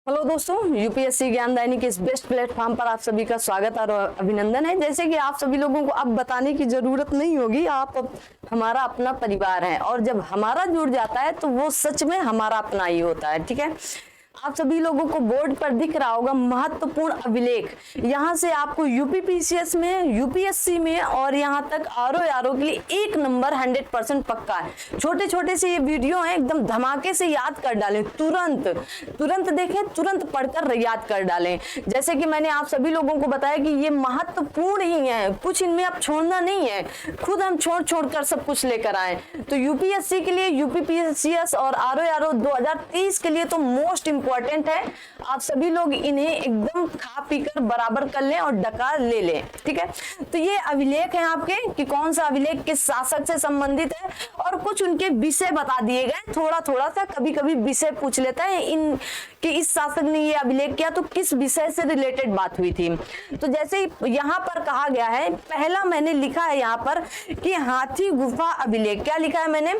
Hello दोस्तों, UPSC ज्ञानदायिनी के इस बेस्ट प्लेटफॉर्म पर आप सभी का स्वागत और अभिनंदन है। जैसे कि आप सभी लोगों को अब बताने की जरूरत नहीं होगी, आप हमारा अपना परिवार है और जब हमारा जुड़ जाता है तो वो सच में हमारा अपना ही होता है। ठीक है, आप सभी लोगों को बोर्ड पर दिख रहा होगा महत्वपूर्ण अभिलेख। यहाँ से आपको यूपीपीसीएस में, यूपीएससी में और यहाँ तक आरओ के लिए 1 नंबर 100% पक्का है। छोटे छोटे से ये वीडियो हैं, एकदम धमाके से याद कर डालें, तुरंत देखें, तुरंत पढ़कर याद कर डालें। जैसे कि मैंने आप सभी लोगों को बताया कि ये महत्वपूर्ण ही है, कुछ इनमें अब छोड़ना नहीं है, खुद हम छोड़ कर सब कुछ लेकर आए। तो यूपीएससी के लिए, यूपीपीसीएस और आरओ 2023 के लिए तो मोस्ट इंपॉर्टेंट है। आप सभी लोग इन्हें एकदम खा पी कर बराबर कर लें और डकार ले लें। ठीक है, तो ये अभिलेख हैं आपके कि कौन सा अभिलेख किस शासक से संबंधित है और कुछ उनके विषय बता दिए गए। थोड़ा सा कभी कभी विषय पूछ लेता है इन कि इस शासक ने ये अभिलेख किया तो किस विषय से रिलेटेड बात हुई थी। तो जैसे यहाँ पर कहा गया है, पहला मैंने लिखा है यहाँ पर कि हाथी गुफा अभिलेख। क्या लिखा है मैंने?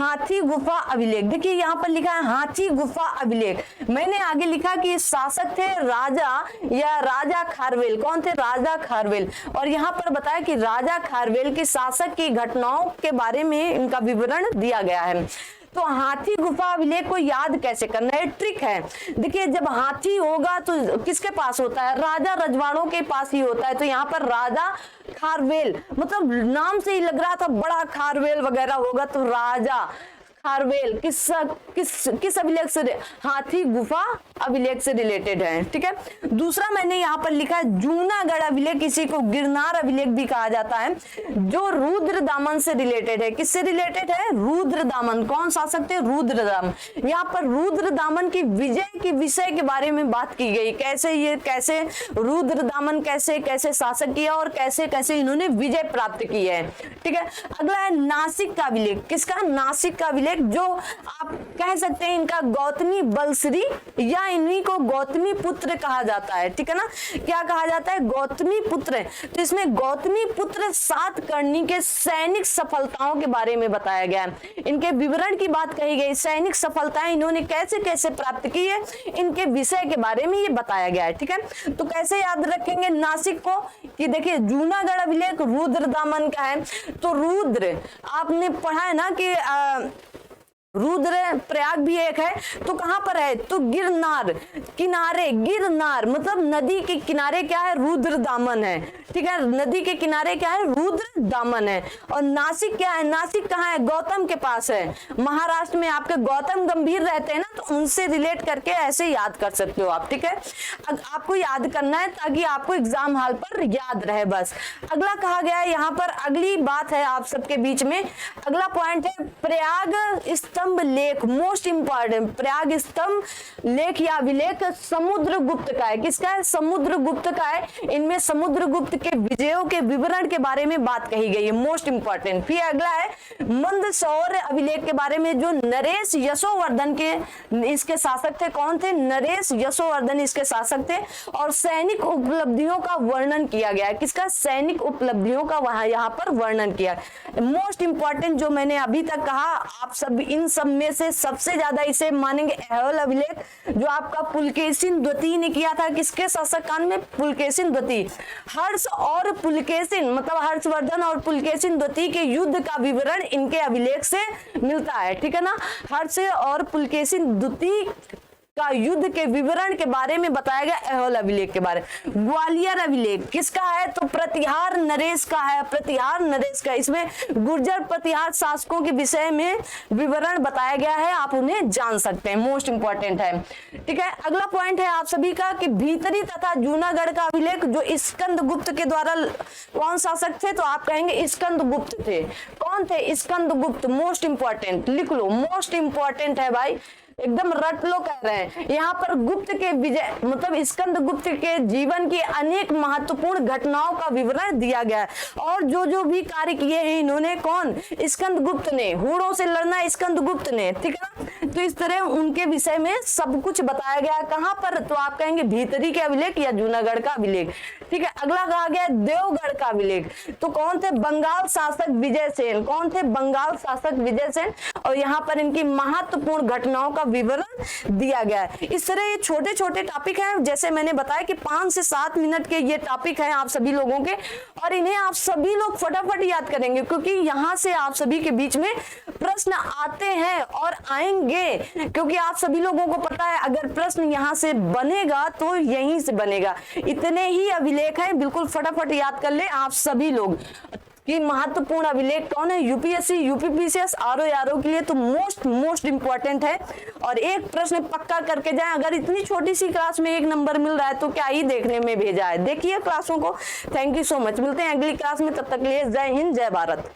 हाथी गुफा अभिलेख। देखिए यहाँ पर लिखा है हाथी गुफा अभिलेख। मैंने आगे लिखा कि शासक थे राजा खारवेल। कौन थे? राजा खारवेल। और यहाँ पर बताया कि राजा खारवेल के शासक की घटनाओं के बारे में इनका विवरण दिया गया है। तो हाथी गुफा अभिलेख को याद कैसे करना है? ट्रिक है। देखिए, जब हाथी होगा तो किसके पास होता है? राजा रजवाड़ों के पास ही होता है। तो यहाँ पर राजा खारवेल, मतलब नाम से ही लग रहा था बड़ा खारवेल वगैरह होगा, तो राजा खारवेल किस अभिलेख से? हाथी गुफा अभिलेख से रिलेटेड है। ठीक है, दूसरा मैंने यहाँ पर लिखा है जूनागढ़ अभिलेख, इसी को गिरनार अभिलेख भी कहा जाता है, जो रुद्रदामन से रिलेटेड है। किससे रिलेटेड है? रुद्रदामन। कौन शासक थे? रुद्रदामन। यहाँ पर रुद्रदामन की विजय के विषय के बारे में बात की गई, कैसे रुद्रदामन कैसे शासक किया और कैसे इन्होंने विजय प्राप्त की है। ठीक है, अगला है नासिक का अभिलेख। किसका? नासिक का अभिलेख, जो आप कह सकते हैं इनका गौतमी बलश्री या इन्हीं को गौतमी पुत्र कहा जाता है। ठीक है ना, क्या कहा जाता है? गौतमी पुत्र। तो इसमें गौतमी पुत्र सातकर्णी के सैनिक सफलताओं के बारे में बताया गया है, इनके विवरण की बात कही गई, सैनिक सफलताएं इन्होंने कैसे प्राप्त की है, इनके विषय के बारे में ये बताया गया है। ठीक है, तो कैसे याद रखेंगे नासिक को? कि देखिए जूनागढ़ अभिलेख रुद्रदामन का है, तो रुद्र आपने पढ़ा है ना कि रुद्र प्रयाग भी एक है, तो कहां पर है? तो गिरनार किनारे, गिरनार मतलब नदी के किनारे क्या है? रुद्रदामन है। ठीक है, नदी के किनारे क्या है? रुद्रदामन है। और नासिक क्या है? नासिक कहाँ है? गौतम के पास है, महाराष्ट्र में आपके गौतम गंभीर रहते हैं ना, तो उनसे रिलेट करके ऐसे याद कर सकते हो आप। ठीक है, आपको याद करना है ताकि आपको एग्जाम हॉल पर याद रहे बस। अगला कहा गया है यहाँ पर, अगली बात है आप सबके बीच में, अगला पॉइंट है प्रयाग स्तंभ लेख। मोस्ट इंपॉर्टेंट, प्रयाग स्तंभ लेख या अभिलेख समुद्रगुप्त का है। किसका है? समुद्रगुप्त का है। इनमें समुद्रगुप्त के विजयों के विवरण के बारे में बात कही गई है, मोस्ट इंपॉर्टेंट। फिर अगला है मंदसौर अभिलेख के बारे में, जो नरेश यशोवर्धन के इसके शासक थे। कौन थे? नरेश यशोवर्धन इसके शासक थे। और सैनिक उपलब्धियों का वर्णन किया गया है। किसका? सैनिक उपलब्धियों का वहां यहाँ पर वर्णन किया। मोस्ट इंपॉर्टेंट जो मैंने अभी तक कहा, आप सब इन सब में से सबसे ज्यादा इसे मानेंगे ऐहोल अभिलेख, जो आपका पुलकेशिन द्वितीय ने किया था। किसके शासक काल में? पुलकेशिन द्वितीय। हर्ष और पुलकेशिन मतलब हर्षवर्धन और पुलकेशिन द्वितीय के युद्ध का विवरण इनके अभिलेख से मिलता है। ठीक है ना, हर्ष और पुलकेशिन द्वितीय का युद्ध के विवरण के बारे में बताया गया ऐहोल अभिलेख के बारे। ग्वालियर अभिलेख किसका है? तो प्रतिहार नरेश का है, प्रतिहार नरेश का। इसमें गुर्जर प्रतिहार शासकों के विषय में विवरण बताया गया है, आप उन्हें जान सकते हैं, मोस्ट इंपॉर्टेंट है। ठीक है, अगला पॉइंट है आप सभी का कि भीतरी तथा जूनागढ़ का अभिलेख, जो स्कंदगुप्त के द्वारा कौन शासक थे? तो आप कहेंगे स्कंदगुप्त थे। कौन थे? स्कंदगुप्त। मोस्ट इंपॉर्टेंट, लिख लो, मोस्ट इंपॉर्टेंट है भाई, एकदम रट लो कह रहे हैं। यहाँ पर गुप्त के विजय मतलब स्कंदगुप्त के जीवन की अनेक महत्वपूर्ण घटनाओं का विवरण दिया गया है। और जो भी कार्य किए हैं इन्होंने, कौन? स्कंदगुप्त ने। हूणों से लड़ना स्कंदगुप्त ने। ठीक है ना, तो इस तरह उनके विषय में सब कुछ बताया गया। कहां पर, तो आप कहेंगे भीतरी के अभिलेख या जूनागढ़ का अभिलेख। ठीक है, अगला कहा गया देवगढ़ का अभिलेख। तो कौन थे, बंगाल शासक विजय सेन। कौन थे, बंगाल शासक विजय सेन। और यहाँ पर इनकी महत्वपूर्ण घटनाओं का विवरण दिया गया है। इस तरह ये छोटे छोटे टॉपिक हैं, जैसे मैंने बताया कि 5 से 7 मिनट के ये टॉपिक हैं आप सभी लोगों के, और इन्हें आप सभी लोग फटाफट याद करेंगे, क्योंकि यहाँ से आप सभी के बीच में प्रश्न आते हैं और आएंगे। क्योंकि आप सभी लोगों को पता है अगर प्रश्न यहाँ से बनेगा तो यहीं से बनेगा। इतने ही अभिलेख हैं, बिल्कुल फटाफट याद कर ले आप सभी लोग कि महत्वपूर्ण अभिलेख कौन है। यूपीएससी, यूपीपीसीएस, आरओ के लिए तो मोस्ट इंपॉर्टेंट है। और एक प्रश्न पक्का करके जाए, अगर इतनी छोटी सी क्लास में 1 नंबर मिल रहा है तो क्या ही देखने में भेजा है। देखिए क्लासों को। थैंक यू सो मच, मिलते हैं अगली क्लास में, तब तक के लिए जय हिंद, जय भारत।